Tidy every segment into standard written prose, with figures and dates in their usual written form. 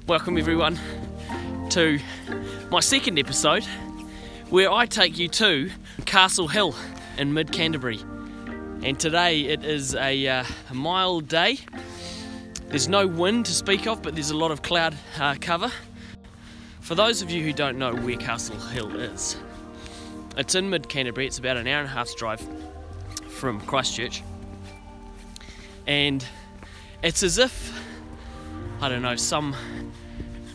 Welcome everyone to my second episode where I take you to Castle Hill in mid-Canterbury, and today it is a mild day. There's no wind to speak of, but there's a lot of cloud cover. For those of you who don't know where Castle Hill is, it's in mid-Canterbury. It's about an hour and a half's drive from Christchurch, and it's as if, I don't know, some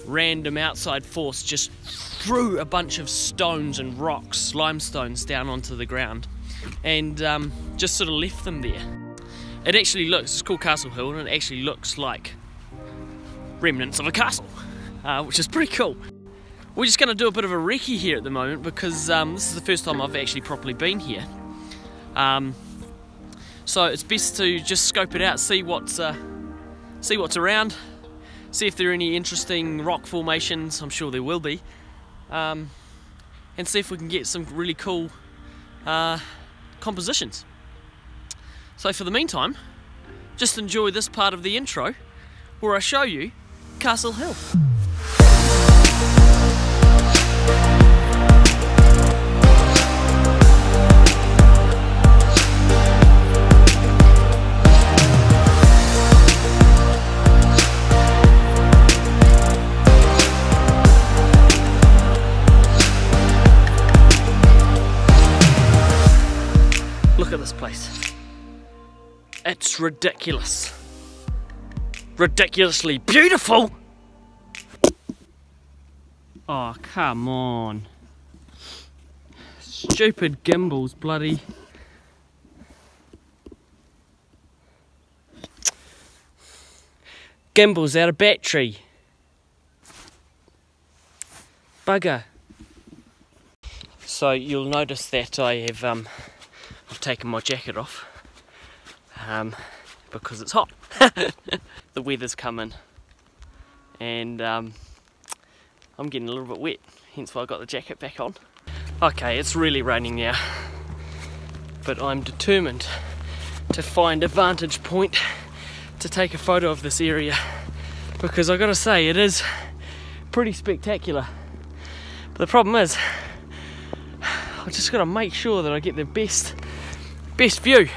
random outside force just threw a bunch of stones and rocks, limestones, down onto the ground and just sort of left them there. It actually looks, it's called Castle Hill, and it actually looks like remnants of a castle, which is pretty cool. We're just going to do a bit of a recce here at the moment because this is the first time I've actually properly been here. So it's best to just scope it out, see what's around, see if there are any interesting rock formations. I'm sure there will be, and see if we can get some really cool compositions. So for the meantime, just enjoy this part of the intro where I show you Castle Hill. Look at this place. It's ridiculous. Ridiculously beautiful! Oh, come on. Stupid gimbals, bloody. Gimbals out of battery. Bugger. So you'll notice that I have I've taken my jacket off because it's hot. The weather's coming and I'm getting a little bit wet, hence why I got the jacket back on. Okay, it's really raining now, but I'm determined to find a vantage point to take a photo of this area because I gotta say it is pretty spectacular. But the problem is I just gotta make sure that I get the best view,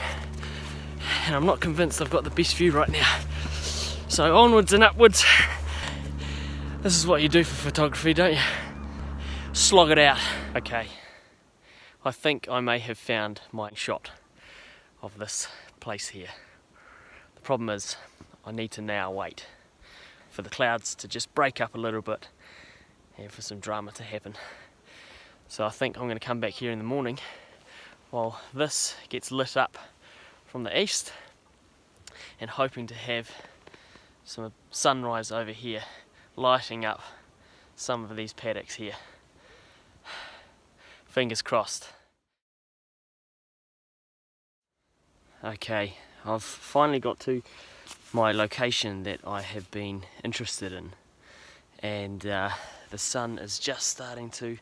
and I'm not convinced I've got the best view right now. So onwards and upwards. This is what you do for photography, don't you? Slog it out. Okay, I think I may have found my shot of this place here. The problem is I need to now wait for the clouds to just break up a little bit and for some drama to happen. So I think I'm going to come back here in the morning while this gets lit up from the east, and hoping to have some sunrise over here lighting up some of these paddocks here. Fingers crossed. Okay, I've finally got to my location that I have been interested in, and the sun is just starting to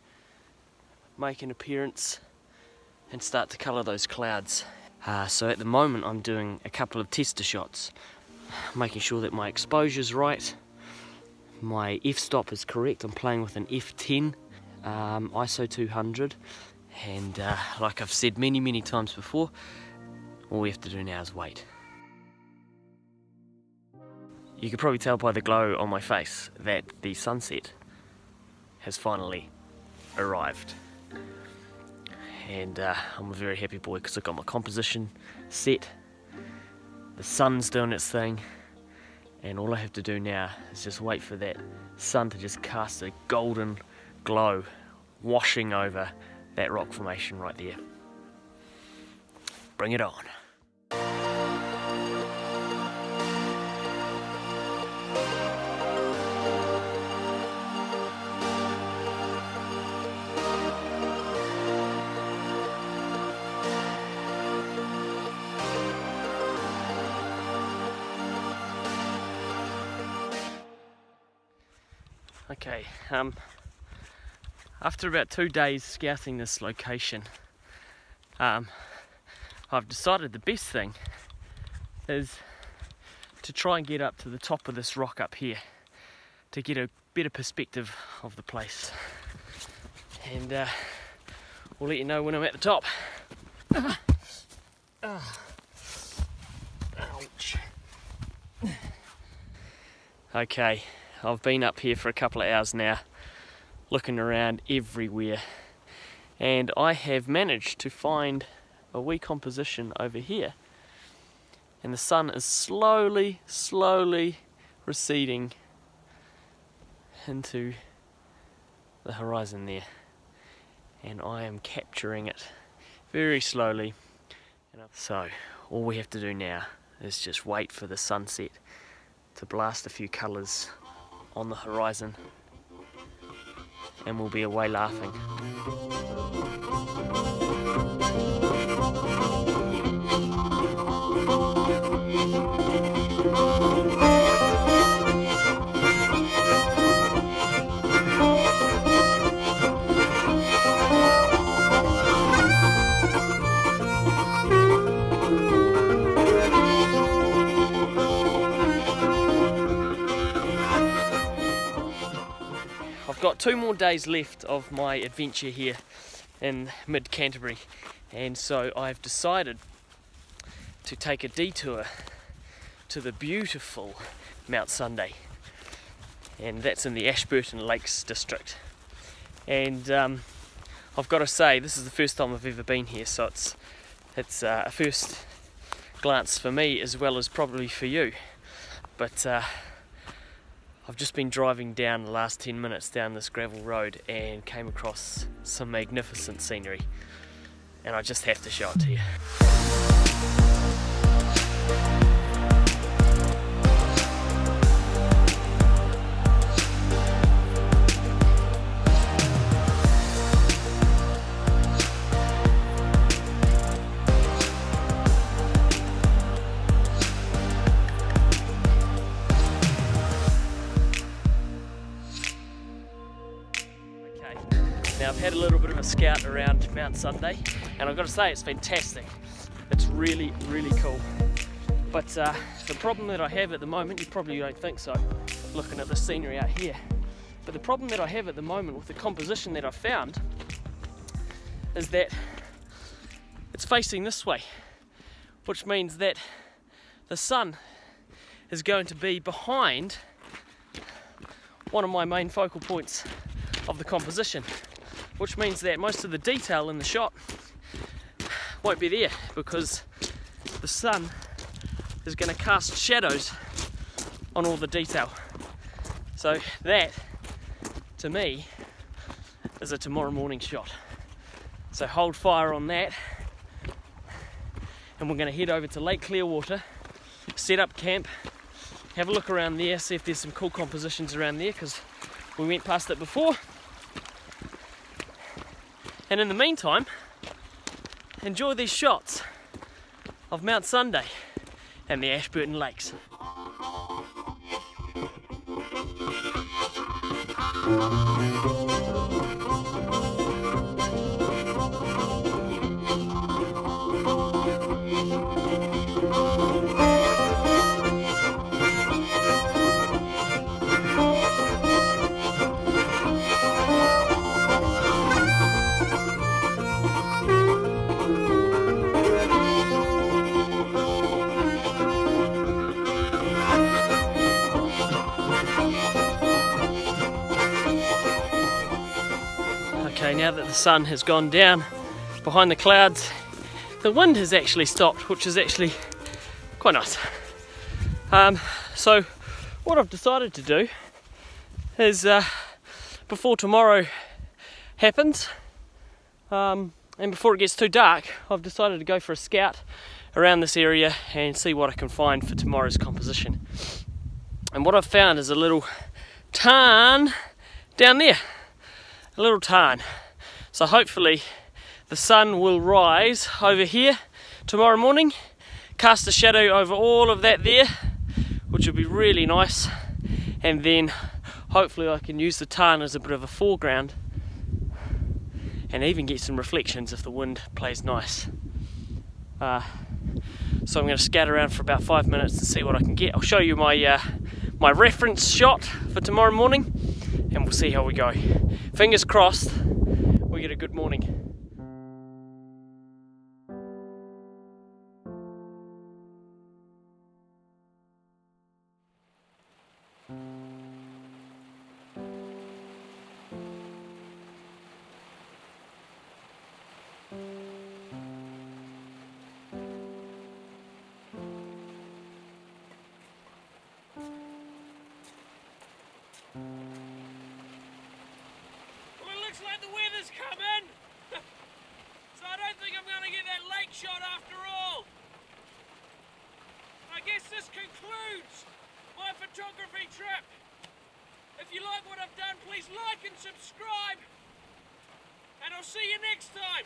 make an appearance and start to colour those clouds. So at the moment I'm doing a couple of tester shots, making sure that my exposure's right, my f-stop is correct. I'm playing with an f10 ISO 200, and like I've said many times before, all we have to do now is wait. You can probably tell by the glow on my face that the sunset has finally arrived. And I'm a very happy boy because I've got my composition set, the sun's doing its thing, and all I have to do now is just wait for that sun to just cast a golden glow washing over that rock formation right there. Bring it on. Okay, after about 2 days scouting this location, I've decided the best thing is to try and get up to the top of this rock up here to get a better perspective of the place. And we'll let you know when I'm at the top. Ouch. Okay, I've been up here for a couple of hours now, looking around everywhere, and I have managed to find a wee composition over here, and the sun is slowly receding into the horizon there, and I am capturing it very slowly. So all we have to do now is just wait for the sunset to blast a few colours on the horizon, and we'll be away laughing. I've got 2 more days left of my adventure here in mid-Canterbury, and so I've decided to take a detour to the beautiful Mount Sunday, and that's in the Ashburton Lakes district. And I've got to say, this is the first time I've ever been here, so it's a first glance for me as well as probably for you. But I've just been driving down the last 10 minutes down this gravel road and came across some magnificent scenery, and I just have to show it to you. Now I've had a little bit of a scout around Mount Sunday, and I've got to say it's fantastic. It's really cool. But the problem that I have at the moment, you probably don't think so, looking at the scenery out here, but the problem that I have at the moment with the composition that I've found is that it's facing this way, which means that the sun is going to be behind one of my main focal points of the composition, which means that most of the detail in the shot won't be there, because the sun is going to cast shadows on all the detail. So that, to me, is a tomorrow morning shot. So hold fire on that, and we're going to head over to Lake Clearwater, set up camp, have a look around there, see if there's some cool compositions around there, because we went past it before. And in the meantime, enjoy these shots of Mount Sunday and the Ashburton Lakes. Okay, now that the sun has gone down behind the clouds, the wind has actually stopped, which is actually quite nice. So what I've decided to do is, before tomorrow happens, and before it gets too dark, I've decided to go for a scout around this area and see what I can find for tomorrow's composition. And what I've found is a little tarn down there. A little tarn. So hopefully the sun will rise over here tomorrow morning, cast a shadow over all of that there, which will be really nice, and then hopefully I can use the tarn as a bit of a foreground and even get some reflections if the wind plays nice. So I'm going to scout around for about 5 minutes to see what I can get. I'll show you my my reference shot for tomorrow morning, and we'll see how we go. Fingers crossed we get a good morning. Looks like the weather's coming, so I don't think I'm going to get that lake shot after all. I guess this concludes my photography trip. If you like what I've done, please like and subscribe, and I'll see you next time.